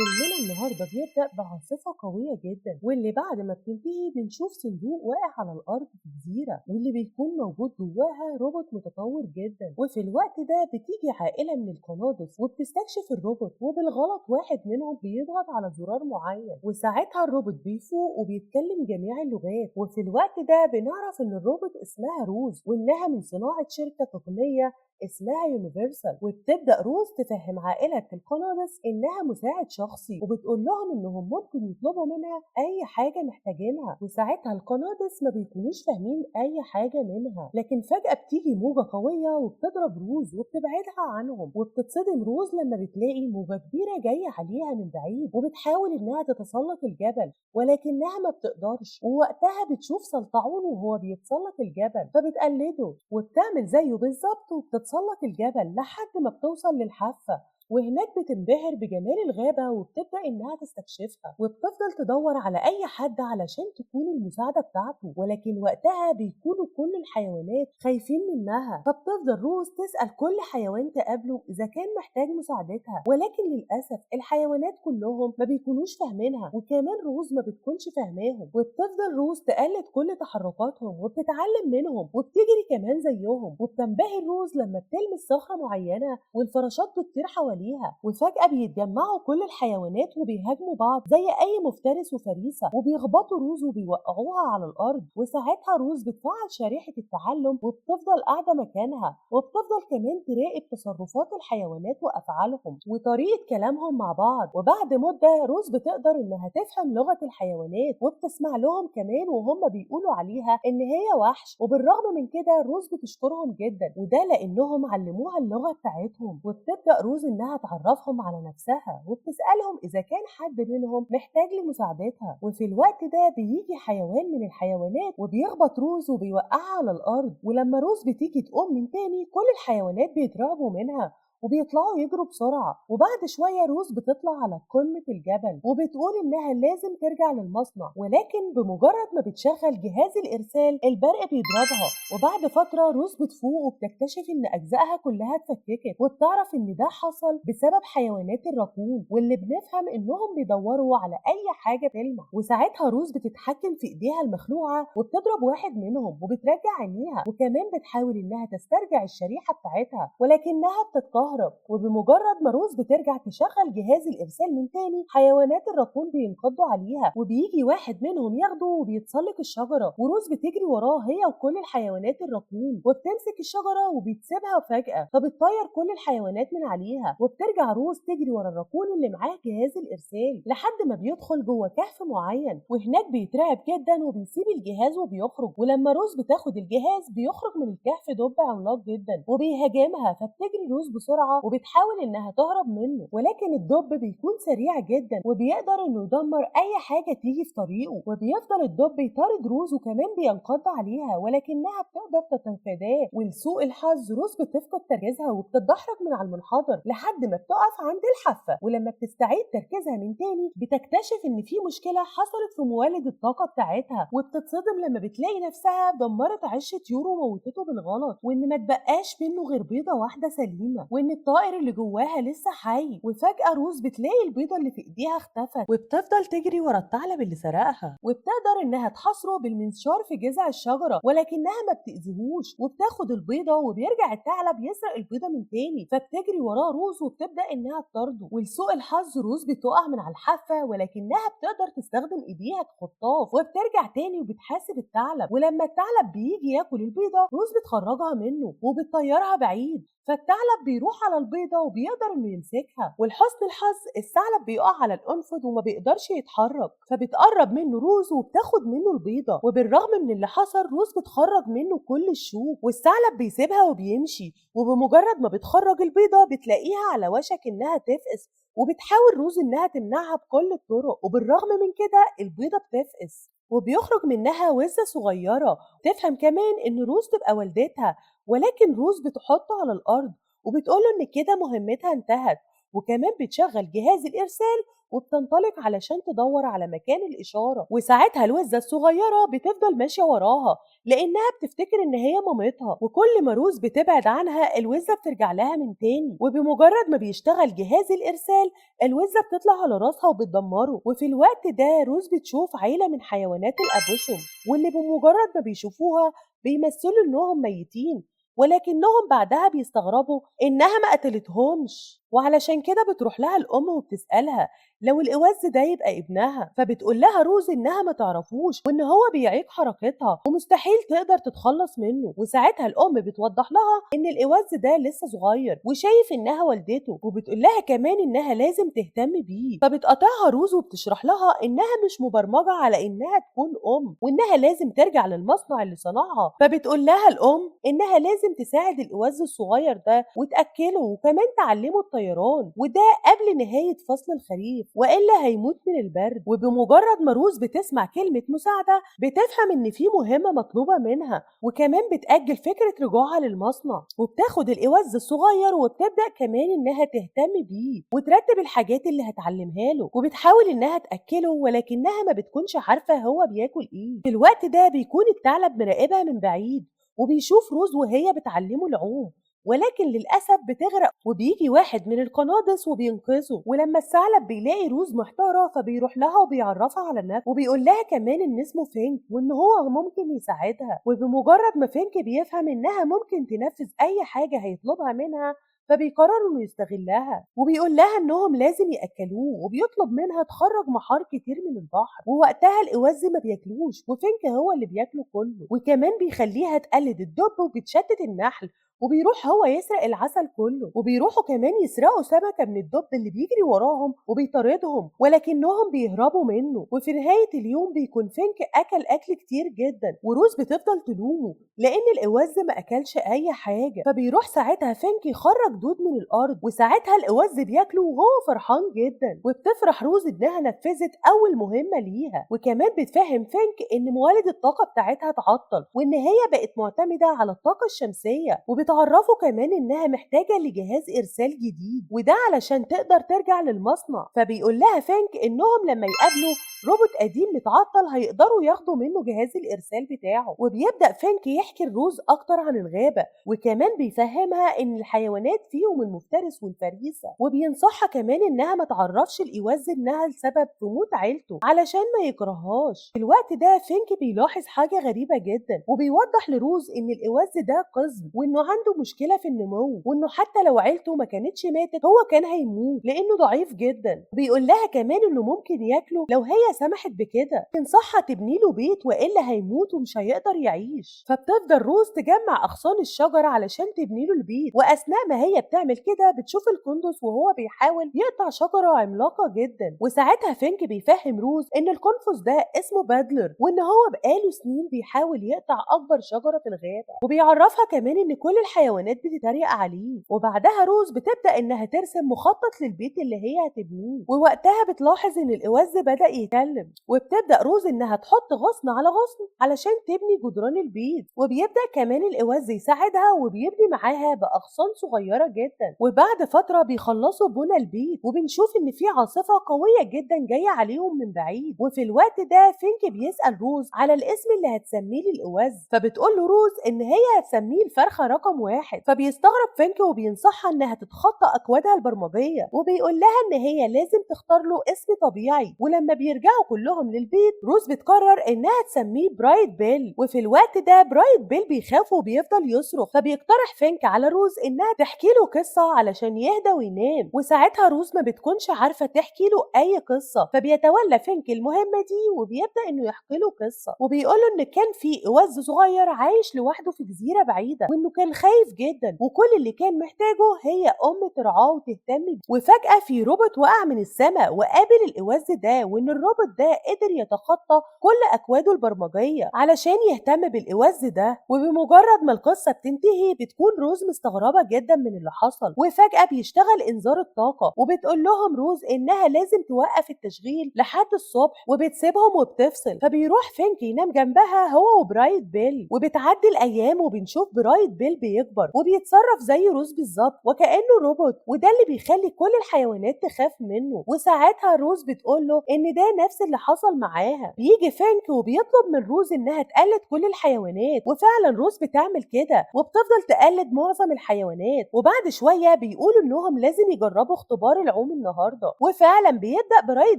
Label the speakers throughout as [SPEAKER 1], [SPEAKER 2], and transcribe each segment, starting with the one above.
[SPEAKER 1] فيلمنا النهارده بيبدأ بعاصفة قوية جدا، واللي بعد ما بتنتهي بنشوف صندوق واقع على الأرض في جزيرة، واللي بيكون موجود جواها روبوت متطور جدا. وفي الوقت ده بتيجي عائلة من القناص وبتستكشف الروبوت، وبالغلط واحد منهم بيضغط على زرار معين، وساعتها الروبوت بيفوق وبيتكلم جميع اللغات. وفي الوقت ده بنعرف إن الروبوت اسمها روز، وإنها من صناعة شركة تقنية اسمها يونيفرسال. وبتبدأ روز تفهم عائلة القناص إنها مساعد شخصي، وبتقول لهم إنهم ممكن يطلبوا منها أي حاجة محتاجينها. وساعتها القناص ما بيكونوش فاهمين أي حاجة منها، لكن فجأة بتيجي موجة قوية وبتضرب روز وبتبعدها عنهم. وبتتصدم روز لما بتلاقي موجة كبيرة جاية عليها من بعيد، وبتحاول إنها تتسلق الجبل ولكنها ما بتقدرش. ووقتها بتشوف سلطعون وهو بيتسلق الجبل، فبتقلده وبتعمل زيه بالظبط وبتتسلق الجبل لحد ما بتوصل للحافة. وهناك بتنبهر بجمال الغابة وبتبدأ إنها تستكشفها، وبتفضل تدور على أي حد علشان تكون المساعدة بتاعته. ولكن وقتها بيكونوا كل الحيوانات خايفين منها، فبتفضل روز تسأل كل حيوان تقابله إذا كان محتاج مساعدتها. ولكن للأسف الحيوانات كلهم ما بيكونوش فاهمينها، وكمان روز ما بتكونش فاهماهم. وبتفضل روز تقلد كل تحركاتهم وبتتعلم منهم وبتجري كمان زيهم. وبتنبهر روز لما بتلمس صخرة معينة والفراشات بتطير حواليها، وفجأة بيتجمعوا كل الحيوانات وبيهاجموا بعض زي أي مفترس وفريسة، وبيخبطوا روز وبيوقعوها على الأرض. وساعتها روز بتفعل شريحة التعلم وبتفضل قاعدة مكانها، وبتفضل كمان تراقب تصرفات الحيوانات وأفعالهم وطريقة كلامهم مع بعض. وبعد مدة روز بتقدر إنها تفهم لغة الحيوانات وبتسمع لهم كمان وهم بيقولوا عليها إن هي وحش. وبالرغم من كده روز بتشكرهم جدا، وده لأنهم علموها اللغة بتاعتهم. وبتبدأ روز إنها تعرفهم على نفسها وبتسألهم إذا كان حد منهم محتاج لمساعدتها. وفي الوقت ده بيجي حيوان من الحيوانات وبيخبط روز وبيوقعها على الأرض. ولما روز بتيجي تقوم من تاني كل الحيوانات بيترعبوا منها وبيطلعوا يجروا بسرعة. وبعد شوية روز بتطلع على قمة الجبل وبتقول إنها لازم ترجع للمصنع، ولكن بمجرد ما بتشغل جهاز الإرسال البرق بيضربها. وبعد فترة روز بتفوق وبتكتشف إن أجزائها كلها اتفككت، وبتعرف إن ده حصل بسبب حيوانات الراكون، واللي بنفهم إنهم بيدوروا على أي حاجة تلمع. وساعتها روز بتتحكم في إيديها المخلوعة وبتضرب واحد منهم وبترجع عينيها، وكمان بتحاول إنها تسترجع الشريحة بتاعتها ولكنها بتتقهر. وبمجرد ما روز بترجع تشغل جهاز الإرسال من تاني حيوانات الراكون بينقضوا عليها، وبيجي واحد منهم ياخده وبيتسلق الشجرة. وروز بتجري وراه هي وكل الحيوانات الراكون وبتمسك الشجرة وبتسيبها فجأة، فبتطير كل الحيوانات من عليها. وبترجع روز تجري ورا الراكون اللي معاه جهاز الإرسال لحد ما بيدخل جوه كهف معين، وهناك بيترعب جدا وبيسيب الجهاز وبيخرج. ولما روز بتاخد الجهاز بيخرج من الكهف دب عملاق جدا وبيهاجمها، فبتجري روز بسرعة وبتحاول إنها تهرب منه. ولكن الدب بيكون سريع جدا وبيقدر إنه يدمر أي حاجة تيجي في طريقه. وبيفضل الدب يطارد روز وكمان بينقض عليها ولكنها بتقدر تتفاداه. ولسوء الحظ روز بتفقد تركيزها وبتتدحرج من على المنحدر لحد ما بتقف عند الحافة. ولما بتستعيد تركيزها من تاني بتكتشف إن في مشكلة حصلت في مولد الطاقة بتاعتها، وبتتصدم لما بتلاقي نفسها دمرت عش طيور وموتته بالغلط، وإن ما تبقاش منه غير بيضة واحدة سليمة، وإن الطائر اللي جواها لسه حي. وفجأة روز بتلاقي البيضة اللي في إيديها اختفت، وبتفضل تجري ورا الثعلب اللي سرقها، وبتقدر إنها تحاصره بالمنشار في جذع الشجرة ولكنها ما بتأذيهوش. وبتاخد البيضة وبيرجع الثعلب يسرق البيضة من تاني، فبتجري وراه روز وبتبدأ إنها تطارده. ولسوء الحظ روز بتقع من على الحافة ولكنها بتقدر تستخدم إيديها كخطاف وبترجع تاني وبتحاسب الثعلب. ولما الثعلب بيجي ياكل البيضة روز بتخرجها منه وبتطيرها بعيد، فالثعلب بيروح على البيضة وبيقدر إنه يمسكها. ولحسن الحظ الثعلب بيقع على الأنفذ وما بيقدرش يتحرك، فبتقرب منه روز وبتاخد منه البيضة. وبالرغم من اللي حصل روز بتخرج منه كل الشوك، والثعلب بيسيبها وبيمشي. وبمجرد ما بتخرج البيضة بتلاقيها على وشك إنها تفقس، وبتحاول روز إنها تمنعها بكل الطرق. وبالرغم من كده البيضة بتفقس وبيخرج منها وزة صغيرة. تفهم كمان إن روز تبقى والدتها، ولكن روز بتحطه على الأرض وبتقوله إن كده مهمتها انتهت. وكمان بتشغل جهاز الإرسال وبتنطلق علشان تدور على مكان الإشارة. وساعتها الوزة الصغيرة بتفضل ماشية وراها لأنها بتفتكر إن هي مامتها، وكل ما روز بتبعد عنها الوزة بترجع لها من تاني. وبمجرد ما بيشتغل جهاز الإرسال الوزة بتطلع على راسها وبتدمره. وفي الوقت ده روز بتشوف عيلة من حيوانات الأبوسم، واللي بمجرد ما بيشوفوها بيمثلوا إنهم ميتين، ولكنهم بعدها بيستغربوا إنها ما قتلتهمش. وعلشان كده بتروح لها الأم وبتسألها لو الإوز ده يبقى ابنها، فبتقول لها روز إنها ما تعرفوش وإن هو بيعيق حركتها ومستحيل تقدر تتخلص منه. وساعتها الأم بتوضح لها إن الإوز ده لسه صغير وشايف إنها والدته، وبتقول لها كمان إنها لازم تهتم بيه. فبتقاطعها روز وبتشرح لها إنها مش مبرمجة على إنها تكون أم، وإنها لازم ترجع للمصنع اللي صنعها. فبتقول لها الأم إنها لازم تساعد الإوز الصغير ده وتأكله وكمان تعلمه الطيران، وده قبل نهاية فصل الخريف وإلا هيموت من البرد. وبمجرد ما روز بتسمع كلمة مساعدة بتفهم إن في مهمة مطلوبة منها، وكمان بتأجل فكرة رجوعها للمصنع وبتاخد الإوز الصغير وبتبدأ كمان إنها تهتم بيه وترتب الحاجات اللي هتعلمها له، وبتحاول إنها تأكله ولكنها ما بتكونش عارفة هو بياكل إيه. في الوقت ده بيكون الثعلب مراقبها من بعيد وبيشوف روز وهي بتعلمه العوم، ولكن للأسف بتغرق وبيجي واحد من القناص وبينقذه. ولما الثعلب بيلاقي روز محتارة فبيروح لها وبيعرفها على نفسه وبيقول لها كمان إن اسمه فينك وإن هو ممكن يساعدها. وبمجرد ما فينك بيفهم إنها ممكن تنفذ أي حاجة هيطلبها منها فبيقرر إنه يستغلها، وبيقول لها إنهم لازم يأكلوه وبيطلب منها تخرج محار كتير من البحر، ووقتها الإوز ما بياكلوش وفينك هو اللي بياكله كله، وكمان بيخليها تقلد الدب وبتشتت النحل، وبيروح هو يسرق العسل كله. وبيروحوا كمان يسرقوا سمكة من الدب اللي بيجري وراهم وبيطاردهم ولكنهم بيهربوا منه. وفي نهاية اليوم بيكون فينك أكل كتير جدا وروز بتفضل تلومه لأن الإوز ما أكلش أي حاجة. فبيروح ساعتها فينك يخرج دود من الأرض وساعتها الإوز بياكله وهو فرحان جدا، وبتفرح روز إنها نفذت أول مهمة ليها. وكمان بتفهم فينك إن موارد الطاقة بتاعتها تعطل وإن هي بقت معتمدة على الطاقة الشمسية، وبتعرفه كمان إنها محتاجة لجهاز إرسال جديد وده علشان تقدر ترجع للمصنع. فبيقول لها فينك إنهم لما يقابلوا روبوت قديم متعطل هيقدروا ياخدوا منه جهاز الإرسال بتاعه. وبيبدأ فينك يحكي الروز أكتر عن الغابة وكمان بيفهمها إن الحيوانات فيهم المفترس والفريسة، وبينصحها كمان إنها ما تعرفش الإوز إنها السبب في موت عيلته علشان ما يكرههاش. في الوقت ده فينك بيلاحظ حاجة غريبة جدا وبيوضح لروز إن الإوز ده قزم وإنه عنده مشكلة في النمو وإنه حتى لو عيلته ما كانتش ماتت هو كان هيموت لأنه ضعيف جدا. بيقول لها كمان إنه ممكن ياكله لو هي سمحت بكده، تنصحها تبني له بيت وإلا هيموت ومش هيقدر يعيش. فبتفضل روز تجمع أغصان الشجرة علشان تبني له البيت، وأثناء ما هي بتعمل كده بتشوف القندس وهو بيحاول يقطع شجرة عملاقة جدا. وساعتها فينك بيفهم روز إن القنفذ ده اسمه بادلر وإن هو بقاله سنين بيحاول يقطع أكبر شجرة في الغابة، وبيعرفها كمان إن كل الحيوانات بتتريق عليه. وبعدها روز بتبدأ إنها ترسم مخطط للبيت اللي هي هتبنيه، ووقتها بتلاحظ إن الإوز بدأ يتكلم، وبتبدأ روز إنها تحط غصن على غصن علشان تبني جدران البيت. وبيبدأ كمان الإوز يساعدها وبيبني معاها بأغصان صغيرة جدا. وبعد فترة بيخلصوا بنى البيت وبنشوف إن في عاصفة قوية جدا جاية عليهم من بعيد. وفي الوقت ده فينك بيسأل روز على الاسم اللي هتسميه للإوز، فبتقول له روز إن هي هتسميه الفرخة رقم 1. فبيستغرب فينك وبينصحها إنها تتخطى أكوادها البرمجية، وبيقول لها إن هي لازم تختار له اسم طبيعي. ولما بيرجعوا كلهم للبيت روز بتقرر إنها تسميه برايت بيل. وفي الوقت ده برايت بيل بيخاف وبيفضل يصرخ، فبيقترح فينك على روز إنها تحكي له قصة علشان يهدى وينام. وساعتها روز ما بتكونش عارفة تحكي له أي قصة، فبيتولى فينك المهمة دي وبيبدأ إنه يحكي له قصة، وبيقول له إن كان في إوز صغير عايش لوحده في جزيرة بعيدة وإنه كان خايف جدا وكل اللي كان محتاجه هي أم ترعاه وتهتم بيه. وفجأة في روبوت وقع من السماء وقابل الإوز ده، وإن الروبوت الروبوت ده قدر يتخطى كل أكواده البرمجية علشان يهتم بالإوز ده. وبمجرد ما القصة بتنتهي بتكون روز مستغربة جدا من اللي حصل، وفجأة بيشتغل إنذار الطاقة وبتقول لهم روز إنها لازم توقف التشغيل لحد الصبح، وبتسيبهم وبتفصل. فبيروح فينك ينام جنبها هو وبرايت بيل، وبتعدي الأيام وبنشوف برايت بيل بيكبر وبيتصرف زي روز بالظبط وكأنه روبوت، وده اللي بيخلي كل الحيوانات تخاف منه. وساعتها روز بتقول له إن ده نفس اللي حصل معاها. بيجي فينك وبيطلب من روز إنها تقلد كل الحيوانات، وفعلا روز بتعمل كده وبتفضل تقلد معظم الحيوانات. وبعد شوية بيقولوا إنهم لازم يجربوا اختبار العوم النهاردة، وفعلا بيبدأ برايت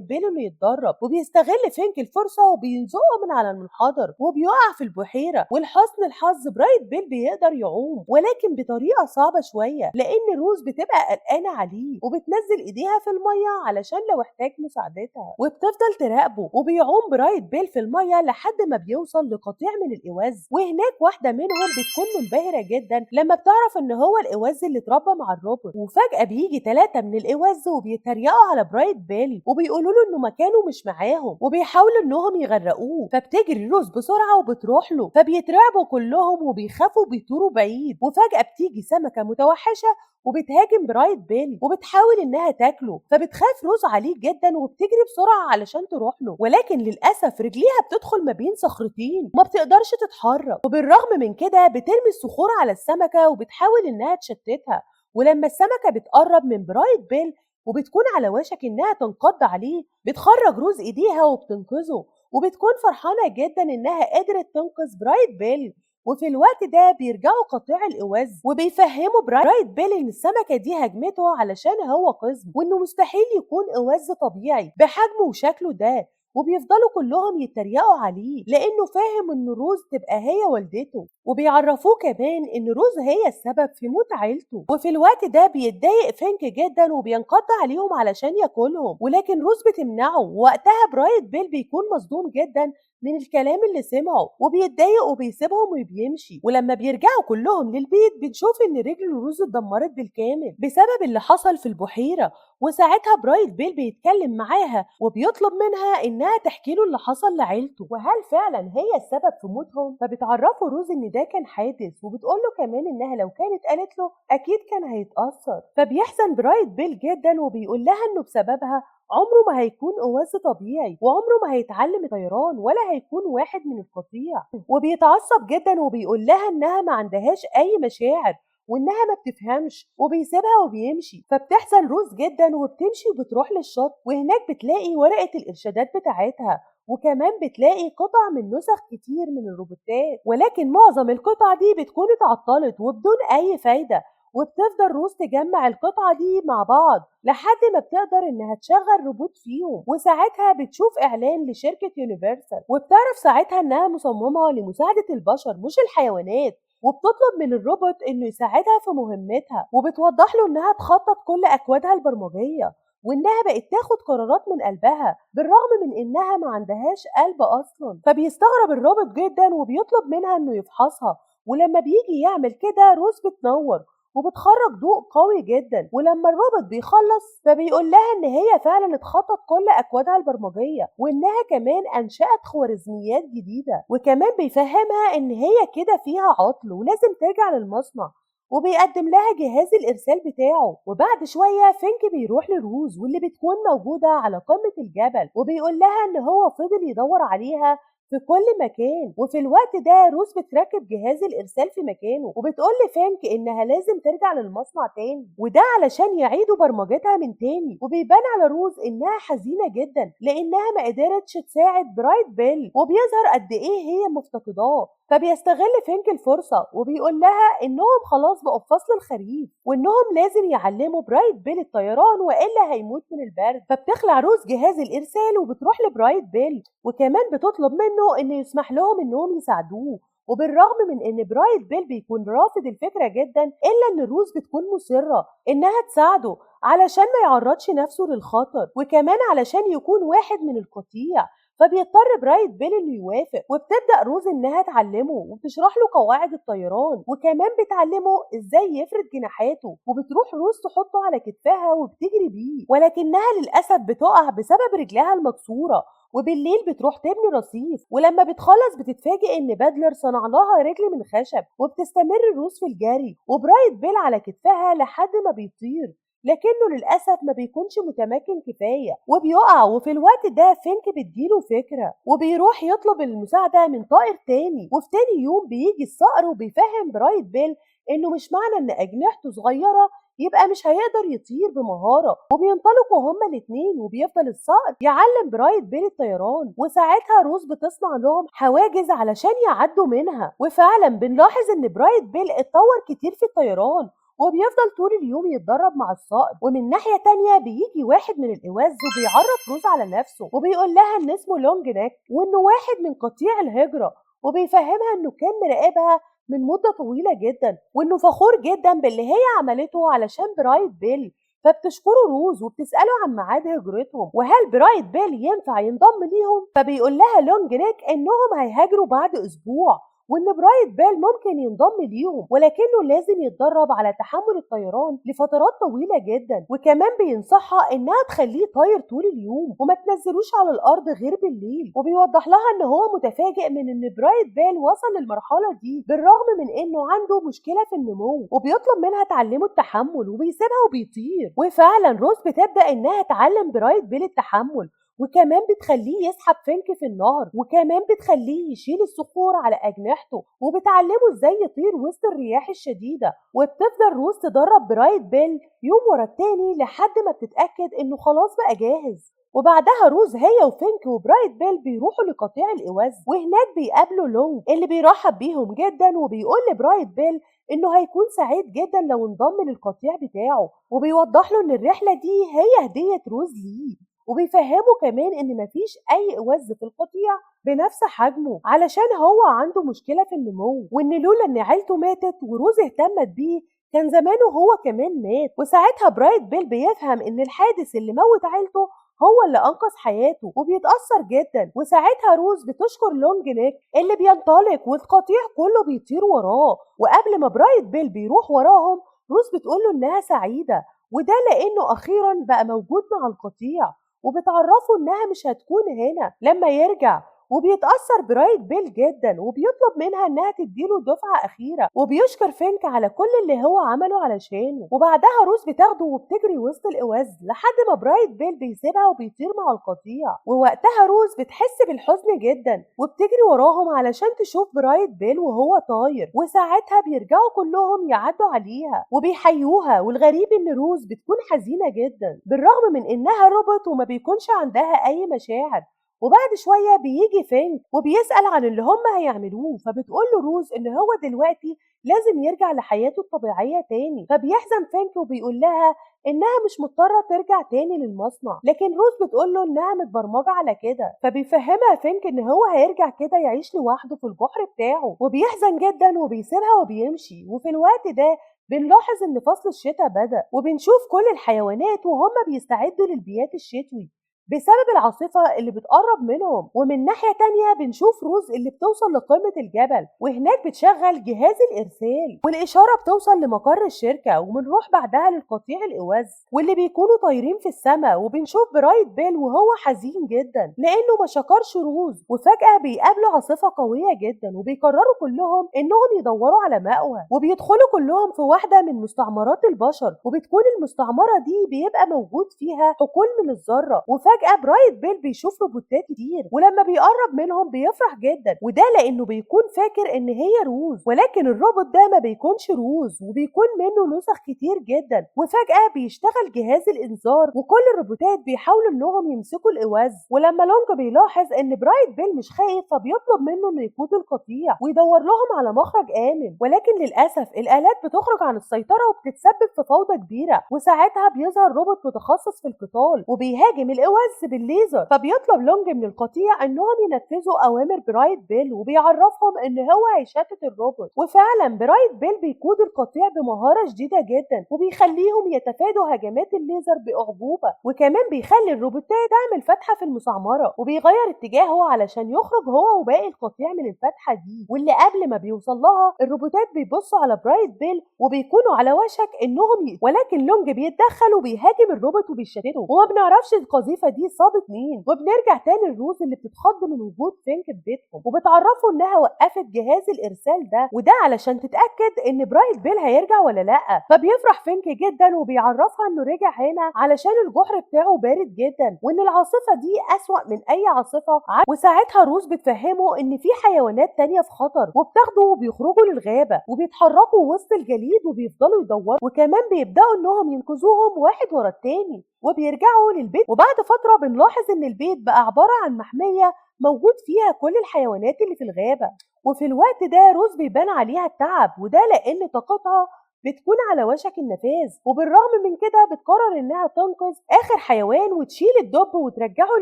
[SPEAKER 1] بيل إنه يتدرب، وبيستغل فينك الفرصة وبينزقه من على المنحدر وبيقع في البحيرة. ولحسن الحظ برايت بيل بيقدر يعوم، ولكن بطريقة صعبة شوية لأن روز بتبقى قلقانة عليه وبتنزل إيديها في المية علشان لو احتاج مساعدتها، وبتفضل تراقبه. وبيعوم برايت بيل في المية لحد ما بيوصل لقطيع من الإوز، وهناك واحدة منهم بتكون منبهرة جدا لما بتعرف إن هو الإوز اللي اتربى مع الروبوت. وفجأة بيجي 3 من الإوز وبيتريقوا على برايت بيل وبيقولوا له إنه مكانه مش معاهم وبيحاولوا إنهم يغرقوه. فبتجري روز بسرعة وبتروح له، فبيترعبوا كلهم وبيخافوا وبيطوروا بعيد. وفجأة بتيجي سمكة متوحشة وبتهاجم برايت بيل وبتحاول انها تاكله، فبتخاف روز عليه جدا وبتجري بسرعه علشان تروح له، ولكن للاسف رجليها بتدخل ما بين صخرتين وما بتقدرش تتحرك. وبالرغم من كده بترمي الصخور على السمكه وبتحاول انها تشتتها. ولما السمكه بتقرب من برايت بيل وبتكون على وشك انها تنقض عليه، بتخرج روز ايديها وبتنقذه، وبتكون فرحانه جدا انها قدرت تنقذ برايت بيل. وفي الوقت ده بيرجعوا قطيع الإوز وبيفهموا برايت بيل إن السمكة دي هجمته علشان هو قزم، وإنه مستحيل يكون إوز طبيعي بحجمه وشكله ده. وبيفضلوا كلهم يتريقوا عليه لأنه فاهم إن روز تبقى هي والدته، وبيعرفوه كمان إن روز هي السبب في موت عيلته. وفي الوقت ده بيتضايق فينك جدا وبينقض عليهم علشان ياكلهم، ولكن روز بتمنعه. ووقتها برايت بيل بيكون مصدوم جدا من الكلام اللي سمعه وبيتضايق وبيسيبهم وبيمشي. ولما بيرجعوا كلهم للبيت بنشوف ان رجل روز اتدمرت بالكامل بسبب اللي حصل في البحيرة. وساعتها برايت بيل بيتكلم معاها وبيطلب منها انها تحكي له اللي حصل لعيلته وهل فعلا هي السبب في موتهم. فبتعرفه روز ان ده كان حادث، وبتقول له كمان انها لو كانت قالت له اكيد كان هيتأثر. فبيحزن برايت بيل جدا وبيقول لها انه بسببها عمره ما هيكون أواز طبيعي، وعمره ما هيتعلم الطيران ولا هيكون واحد من القطيع. وبيتعصب جدا وبيقول لها إنها ما عندهاش أي مشاعر وإنها ما بتفهمش، وبيسيبها وبيمشي. فبتحزن روز جدا وبتمشي وبتروح للشط، وهناك بتلاقي ورقة الإرشادات بتاعتها، وكمان بتلاقي قطع من نسخ كتير من الروبوتات، ولكن معظم القطع دي بتكون اتعطلت وبدون أي فايدة. وبتفضل روز تجمع القطعة دي مع بعض لحد ما بتقدر انها تشغل روبوت فيهم. وساعتها بتشوف اعلان لشركة يونيفرسال، وبتعرف ساعتها انها مصممة لمساعدة البشر مش الحيوانات، وبتطلب من الروبوت انه يساعدها في مهمتها، وبتوضح له انها تخطط كل اكوادها البرمجية وانها بقت تاخد قرارات من قلبها بالرغم من انها ما عندهاش قلب اصلا. فبيستغرب الروبوت جدا وبيطلب منها انه يفحصها، ولما بيجي يعمل كده روز بتنور وبتخرج ضوء قوي جدا. ولما الروبوت بيخلص فبيقول لها ان هي فعلا اتخطت كل اكوادها البرمجيه وانها كمان انشأت خوارزميات جديده، وكمان بيفهمها ان هي كده فيها عطل ولازم ترجع للمصنع، وبيقدم لها جهاز الإرسال بتاعه. وبعد شوية فينك بيروح لروز واللي بتكون موجودة على قمة الجبل، وبيقول لها إن هو فضل يدور عليها في كل مكان. وفي الوقت ده روز بتركب جهاز الإرسال في مكانه وبتقول لفينك إنها لازم ترجع للمصنع تاني، وده علشان يعيدوا برمجتها من تاني. وبيبان على روز إنها حزينة جدا لأنها ما قدرتش تساعد برايت بيل، وبيظهر قد إيه هي مفتقداه. فبيستغل فينك الفرصة وبيقول لها إنهم خلاص بقوا في فصل الخريف وإنهم لازم يعلموا برايت بيل الطيران وإلا هيموت من البرد. فبتخلع روز جهاز الإرسال وبتروح لبرايت بيل، وكمان بتطلب منه إنه يسمح لهم إنهم يساعدوه. وبالرغم من إن برايت بيل بيكون رافض الفكرة جدا، إلا إن روز بتكون مصرة إنها تساعده علشان ما يعرضش نفسه للخطر، وكمان علشان يكون واحد من القطيع. فبيضطر برايت بيل انه يوافق، وبتبدا روز انها تعلمه وبتشرح له قواعد الطيران، وكمان بتعلمه ازاي يفرد جناحاته. وبتروح روز تحطه على كتفها وبتجري بيه، ولكنها للاسف بتقع بسبب رجلها المكسوره، وبالليل بتروح تبني رصيف، ولما بتخلص بتتفاجئ ان بادلر صنع لها رجل من خشب، وبتستمر روز في الجري وبرايت بيل على كتفها لحد ما بيطير، لكنه للأسف ما بيكونش متمكن كفاية وبيقع. وفي الوقت ده فينك بتجيله فكرة وبيروح يطلب المساعدة من طائر تاني، وفي تاني يوم بيجي الصقر وبيفهم برايت بيل إنه مش معنى إن أجنحته صغيرة يبقى مش هيقدر يطير بمهارة، وبينطلقوا هما الاتنين وبيفضل الصقر يعلم برايت بيل الطيران. وساعتها روز بتصنع لهم حواجز علشان يعدوا منها، وفعلا بنلاحظ إن برايت بيل اتطور كتير في الطيران وبيفضل طول اليوم يتدرب مع الصقر. ومن ناحية تانية بيجي واحد من الإوز وبيعرف روز على نفسه وبيقول لها إن اسمه لونج نيك وإنه واحد من قطيع الهجرة، وبيفهمها إنه كان مراقبها من مدة طويلة جدا وإنه فخور جدا باللي هي عملته علشان برايت بيل. فبتشكره روز وبتسأله عن ميعاد هجرتهم وهل برايت بيل ينفع ينضم ليهم، فبيقول لها لونج نيك إنهم هيهاجروا بعد أسبوع وإن برايت بيل ممكن ينضم ليهم، ولكنه لازم يتدرب على تحمل الطيران لفترات طويلة جدا، وكمان بينصحها إنها تخليه طاير طول اليوم وما تنزلوش على الأرض غير بالليل. وبيوضح لها إن هو متفاجئ من إن برايت بيل وصل للمرحلة دي بالرغم من إنه عنده مشكلة في النمو، وبيطلب منها تعلمه التحمل وبيسيبها وبيطير. وفعلا روز بتبدأ إنها تعلم برايت بيل التحمل، وكمان بتخليه يسحب فينك في النهر، وكمان بتخليه يشيل الصخور على أجنحته، وبتعلمه ازاي يطير وسط الرياح الشديدة. وبتفضل روز تدرب برايت بيل يوم ورا التاني لحد ما بتتأكد انه خلاص بقى جاهز. وبعدها روز هي وفينك وبرايت بيل بيروحوا لقطيع الإوز، وهناك بيقابلوا لونج اللي بيرحب بيهم جدا وبيقول لبرايت بيل انه هيكون سعيد جدا لو انضم للقطيع بتاعه، وبيوضح له ان الرحلة دي هي هدية روز ليه، وبيفهمه كمان ان مفيش اي وز في القطيع بنفس حجمه علشان هو عنده مشكلة في النمو، وان لولا ان عيلته ماتت وروز اهتمت بيه كان زمانه هو كمان مات. وساعتها برايت بيل بيفهم ان الحادث اللي موت عيلته هو اللي انقذ حياته وبيتأثر جدا. وساعتها روز بتشكر لونج نيك اللي بينطلق والقطيع كله بيطير وراه، وقبل ما برايت بيل بيروح وراهم روز بتقوله انها سعيدة، وده لانه اخيرا بقى موجود مع القطيع، وبتعرفه انها مش هتكون هنا لما يرجع. وبيتأثر برايت بيل جدا وبيطلب منها انها تديله دفعة اخيرة، وبيشكر فينك على كل اللي هو عمله علشانه. وبعدها روز بتاخده وبتجري وسط الإوز لحد ما برايت بيل بيسيبها وبيطير مع القطيع، ووقتها روز بتحس بالحزن جدا وبتجري وراهم علشان تشوف برايت بيل وهو طاير، وساعتها بيرجعوا كلهم يعدوا عليها وبيحيوها. والغريب ان روز بتكون حزينة جدا بالرغم من انها روبوت وما بيكونش عندها اي مشاعر. وبعد شوية بيجي فينك وبيسأل عن اللي هم هيعملوه، فبتقول له روز ان هو دلوقتي لازم يرجع لحياته الطبيعية تاني. فبيحزن فينك وبيقول لها انها مش مضطرة ترجع تاني للمصنع، لكن روز بتقول له انها متبرمجة على كده. فبيفهمها فينك ان هو هيرجع كده يعيش لوحده في الجحر بتاعه، وبيحزن جدا وبيسيبها وبيمشي. وفي الوقت ده بنلاحظ ان فصل الشتاء بدأ، وبنشوف كل الحيوانات وهم بيستعدوا للبيات الشتوي بسبب العاصفة اللي بتقرب منهم. ومن ناحية تانية بنشوف روز اللي بتوصل لقمة الجبل، وهناك بتشغل جهاز الإرسال والإشارة بتوصل لمقر الشركة، وبنروح بعدها للقطيع الإوز واللي بيكونوا طايرين في السماء. وبنشوف برايت بيل وهو حزين جدا لأنه ما شكرش روز، وفجأة بيقابلوا عاصفة قوية جدا وبيقرروا كلهم إنهم يدوروا على مأوى، وبيدخلوا كلهم في واحدة من مستعمرات البشر، وبتكون المستعمرة دي بيبقى موجود فيها حقول من الذرة. وفجأة برايت بيل بيشوف روبوتات كتير، ولما بيقرب منهم بيفرح جدا، وده لأنه بيكون فاكر إن هي روز، ولكن الروبوت ده ما بيكونش روز وبيكون منه نسخ كتير جدا. وفجأة بيشتغل جهاز الإنذار وكل الروبوتات بيحاولوا إنهم يمسكوا الإوز، ولما لونج بيلاحظ إن برايت بيل مش خايف فبيطلب منه إنه يقود القطيع ويدور لهم على مخرج آمن، ولكن للأسف الآلات بتخرج عن السيطرة وبتتسبب في فوضى كبيرة. وساعتها بيظهر روبوت متخصص في القتال وبيهاجم الإوز بالليزر، فبيطلب لونج من القطيع انهم ينفذوا اوامر برايت بيل وبيعرفهم ان هو هيشتت الروبوت. وفعلا برايت بيل بيقود القطيع بمهارة شديدة جدا وبيخليهم يتفادوا هجمات الليزر بأعجوبة، وكمان بيخلي الروبوتات تعمل فتحة في المستعمرة وبيغير اتجاهه علشان يخرج هو وباقي القطيع من الفتحة دي. واللي قبل ما بيوصل لها الروبوتات بيبصوا على برايت بيل وبيكونوا على وشك انهم ولكن لونج بيتدخل وبيهاجم الروبوت وبيشتته، وما بنعرفش القذيفة دي صابت مين. وبنرجع تاني لروز اللي بتتخض من وجود فينك في بيتهم، وبتعرفه انها وقفت جهاز الارسال ده، وده علشان تتاكد ان برايت بيل هيرجع ولا لا. فبيفرح فينك جدا وبيعرفها انه رجع هنا علشان الجحر بتاعه بارد جدا، وان العاصفه دي اسوأ من اي عاصفه. وساعتها روز بتفهمه ان في حيوانات تانية في خطر، وبتاخده وبيخرجوا للغابه وبيتحركوا وسط الجليد وبيفضلوا يدوروا، وكمان بيبداوا انهم ينقذوهم واحد ورا التاني. وبيرجعوا للبيت، وبعد فتره بنلاحظ ان البيت بقى عباره عن محميه موجود فيها كل الحيوانات اللي في الغابه. وفي الوقت ده روز بيبان عليها التعب، وده لان طاقتها بتكون على وشك النفاذ، وبالرغم من كده بتقرر انها تنقذ اخر حيوان وتشيل الدب وترجعه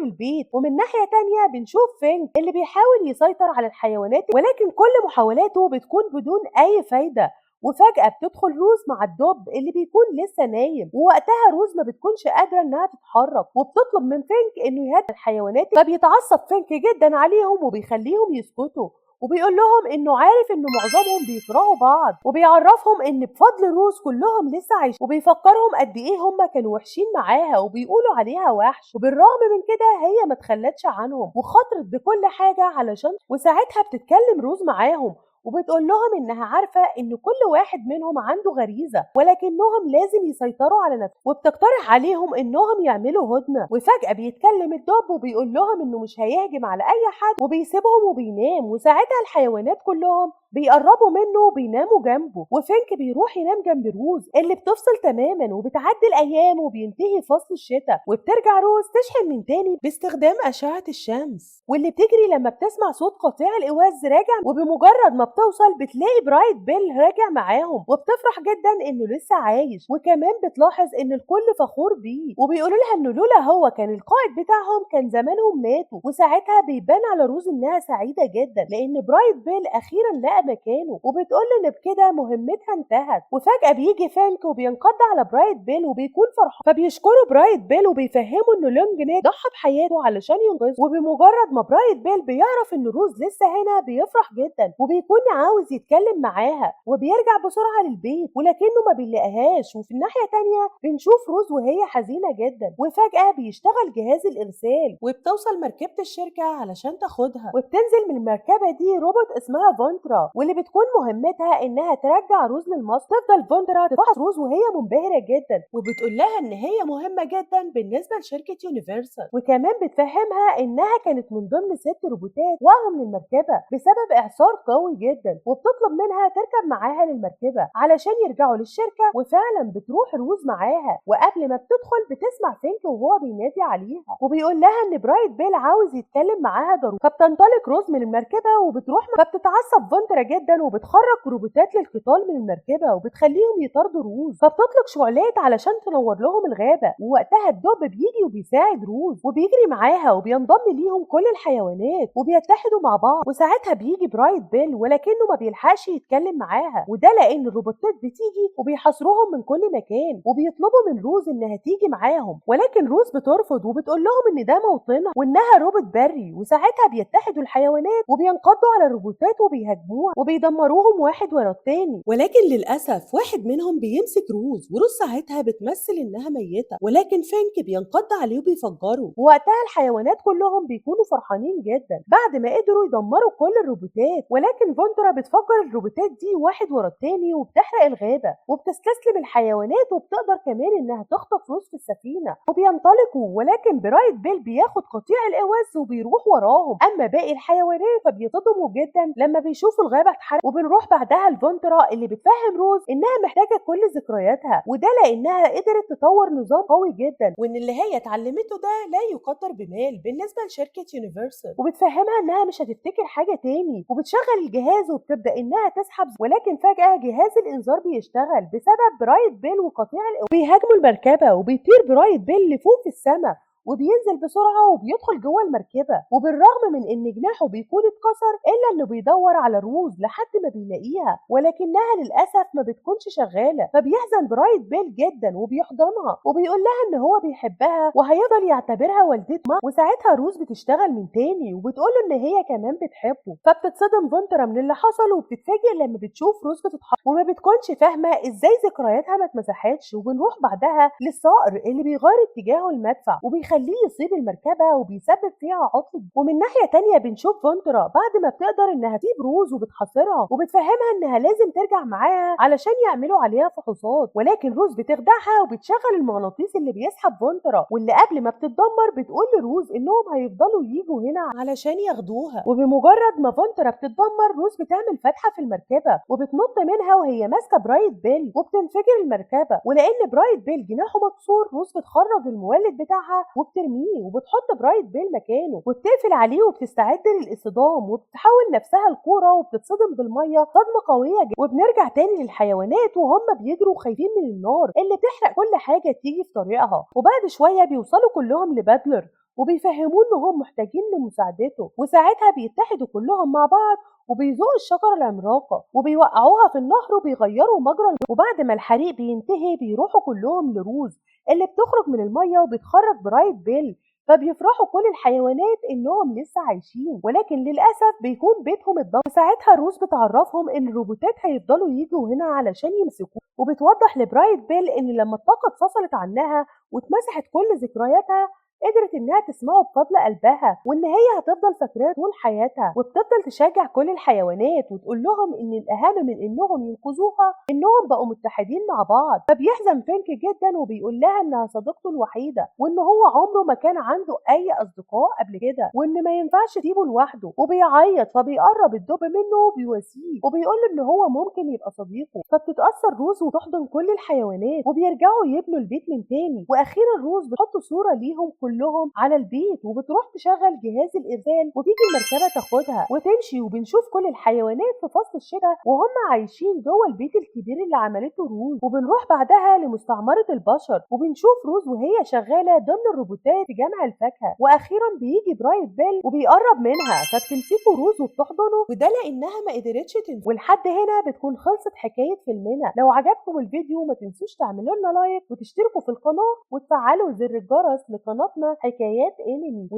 [SPEAKER 1] للبيت. ومن ناحية تانية بنشوف فينك اللي بيحاول يسيطر على الحيوانات، ولكن كل محاولاته بتكون بدون اي فايدة. وفجأة بتدخل روز مع الدب اللي بيكون لسه نايم، ووقتها روز ما بتكونش قادرة انها تتحرك، وبتطلب من فينك انه يهدي الحيوانات. فبيتعصب فينك جدا عليهم وبيخليهم يسكتوا، وبيقول لهم انه عارف ان معظمهم بيكرهوا بعض، وبيعرفهم ان بفضل روز كلهم لسه عايشين، وبيفكرهم قد ايه هم كانوا وحشين معاها وبيقولوا عليها وحش. وبالرغم من كده هي ما تخلتش عنهم وخاطرت بكل حاجه علشان. وساعتها بتتكلم روز معاهم وبتقول لهم انها عارفه ان كل واحد منهم عنده غريزه، ولكنهم لازم يسيطروا على نفسهم، وبتقترح عليهم انهم يعملوا هدنه. وفجاه بيتكلم الدب وبيقول لهم انه مش هيهجم على اي حد، وبيسيبهم وبينام. وساعتها الحيوانات كلهم بيقربوا منه وبيناموا جنبه، وفينك بيروح ينام جنب روز اللي بتفصل تماما. وبتعدي الايام وبينتهي فصل الشتاء، وبترجع روز تشحن من تاني باستخدام اشعه الشمس، واللي بتجري لما بتسمع صوت قطيع الإواز راجع. وبمجرد ما بتوصل بتلاقي برايت بيل راجع معاهم، وبتفرح جدا انه لسه عايش، وكمان بتلاحظ ان الكل فخور بيه، وبيقولوا لها انه لولا هو كان القائد بتاعهم كان زمانهم ماتوا. وساعتها بيبان على روز انها سعيده جدا لان برايت بيل اخيرا لقى مكانه، وبتقول له ان بكده مهمتها انتهت. وفجاه بيجي فانك وبينقض على برايت بيل وبيكون فرحان، فبيشكروا برايت بيل وبيفهموا انه لونج نيك ضحى بحياته علشان ينقذه. وبمجرد ما برايت بيل بيعرف ان روز لسه هنا بيفرح جدا وبيكون عاوز يتكلم معاها، وبيرجع بسرعه للبيت ولكنه ما بيلاقيهاش. وفي الناحيه تانية بنشوف روز وهي حزينه جدا، وفجاه بيشتغل جهاز الارسال وبتوصل مركبه الشركه علشان تاخدها. وبتنزل من المركبه دي روبوت اسمها فونترا، واللي بتكون مهمتها انها ترجع روز للمصر. تفضل فونترا تفحص روز وهي منبهره جدا، وبتقول لها ان هي مهمه جدا بالنسبه لشركه يونيفرسال، وكمان بتفهمها انها كانت من ضمن 6 روبوتات وقعوا من المركبه بسبب اعصار قوي جدا، وبتطلب منها تركب معاها للمركبه علشان يرجعوا للشركه. وفعلا بتروح روز معاها، وقبل ما بتدخل بتسمع فينك وهو بينادي عليها وبيقول لها ان برايت بيل عاوز يتكلم معاها ضروري. فبتنطلق روز من المركبه وبتروح فبتتعصب فونترا جدا وبتخرج روبوتات للقتال من المركبه وبتخليهم يطاردوا روز. فبتطلق شعلات علشان تنور لهم الغابه، ووقتها الدب بيجي وبيساعد روز وبيجري معاها وبينضم ليهم كل الحيوانات وبيتحدوا مع بعض. وساعتها بيجي برايت بيل ولكنه ما بيلحقش يتكلم معاها، وده لان الروبوتات بتيجي وبيحاصروهم من كل مكان وبيطلبوا من روز انها تيجي معاهم، ولكن روز بترفض وبتقول لهم ان ده موطنها وانها روبوت بري. وساعتها بيتحدوا الحيوانات وبينقضوا على الروبوتات وبيهاجموها وبيدمروهم واحد ورا التاني. ولكن للاسف واحد منهم بيمسك روز، وروز ساعتها بتمثل انها ميته، ولكن فينك بينقض عليه وبيفجره. ووقتها الحيوانات كلهم بيكونوا فرحانين جدا بعد ما قدروا يدمروا كل الروبوتات، ولكن فونترا بتفجر الروبوتات دي واحد ورا التاني وبتحرق الغابه وبتستسلم الحيوانات، وبتقدر كمان انها تخطف روز في السفينه وبينطلقوا. ولكن برايت بيل بياخد قطيع الإواز وبيروح وراهم، اما باقي الحيوانات فبيتصدموا جدا لما بيشوفوا الغابه اتحرق. وبنروح بعدها لفونترا اللي بتفهم روز انها محتاجه كل ذكرياتها، وده لانها قدرت تطور نظام قوي جدا وان اللي هي اتعلمته ده لا يقدر بمال بالنسبه لشركه يونيفرسال. وبتفهمها انها مش هتفتكر حاجه تاني، وبتشغل الجهاز وبتبدا انها تسحب. ولكن فجاه جهاز الانذار بيشتغل بسبب برايت بيل وقطيع بيهاجموا المركبه، وبيطير برايت بيل لفوق في السماء وبينزل بسرعة وبيدخل جوه المركبة. وبالرغم من ان جناحه بيكون اتكسر الا انه بيدور على روز لحد ما بيلاقيها، ولكنها للاسف ما بتكونش شغالة. فبيحزن برايت بيل جدا وبيحضنها وبيقول لها ان هو بيحبها وهيفضل يعتبرها والدته. وساعتها روز بتشتغل من تاني وبتقول ان هي كمان بتحبه. فبتتصدم فونترا من اللي حصل وبتتفاجئ لما بتشوف روز بتتحرك وما بتكونش فاهمة ازاي ذكرياتها ما اتمسحتش. وبنروح بعدها للصقر اللي بيغير اتجاهه المدفع وبيخليه يصيب المركبة وبيسبب فيها عطل. ومن ناحية تانية بنشوف فونترا بعد ما بتقدر إنها تسيب روز وبتحاصرها وبتفهمها إنها لازم ترجع معاها علشان يعملوا عليها فحوصات، ولكن روز بتخدعها وبتشغل المغناطيس اللي بيسحب فونترا، واللي قبل ما بتتدمر بتقول لروز إنهم هيفضلوا يجوا هنا علشان ياخدوها. وبمجرد ما فونترا بتتدمر روز بتعمل فتحة في المركبة وبتنط منها وهي ماسكة برايت بيل وبتنفجر المركبة، ولأن برايت بيل جناحه مكسور روز بتخرج المولد بتاعها وبترميه وبتحط برايت بيل مكانه وبتقفل عليه وبتستعد للاصطدام وبتحول نفسها لكورة وبتتصدم بالمية صدمة قوية جدا. وبنرجع تاني للحيوانات وهم بيجروا خايفين من النار اللي بتحرق كل حاجة تيجي في طريقها. وبعد شوية بيوصلوا كلهم لبادلر وبيفهموه انهم محتاجين لمساعدته، وساعتها بيتحدوا كلهم مع بعض وبيزقوا الشجرة العملاقة وبيوقعوها في النهر وبيغيروا مجرى وبعد ما الحريق بينتهي بيروحوا كلهم لروز اللي بتخرج من المية وبتخرج برايت بيل، فبيفرحوا كل الحيوانات انهم لسه عايشين، ولكن للاسف بيكون بيتهم اتدمر. ساعتها روز بتعرفهم ان الروبوتات هيفضلوا يجوا هنا علشان يمسكوه، وبتوضح لبرايت بيل ان لما الطاقة اتفصلت عنها واتمسحت كل ذكرياتها قدرت انها تسمعه بفضل قلبها، وان هي هتفضل فاكراه طول حياتها، وبتفضل تشجع كل الحيوانات وتقول لهم ان الاهم من انهم ينقذوها انهم بقوا متحدين مع بعض. فبيحزن فينك جدا وبيقول لها انها صديقته الوحيده وان هو عمره ما كان عنده اي اصدقاء قبل كده وان ما ينفعش تسيبه لوحده، وبيعيط فبيقرب الدب منه وبيواسيه وبيقول له ان هو ممكن يبقى صديقه. فبتتاثر روز وتحضن كل الحيوانات وبيرجعوا يبنوا البيت من تاني، واخيرا روز بتحط صوره ليهم كلهم على البيت وبتروح تشغل جهاز الإرسال وتيجي المركبة تاخدها وتمشي. وبنشوف كل الحيوانات في فصل الشتاء وهم عايشين جوه البيت الكبير اللي عملته روز. وبنروح بعدها لمستعمرة البشر وبنشوف روز وهي شغالة ضمن الروبوتات في جمع الفاكهة، وأخيرا بيجي برايت بيل وبيقرب منها فبتمسكه روز وبتحضنه، وده لأنها ما قدرتش تنسى. ولحد هنا بتكون خلصت حكاية فيلمنا. لو عجبكم الفيديو ما تنسوش تعملوا لنا لايك وتشتركوا في القناة وتفعلوا زر الجرس لقناتنا حكايات انمي.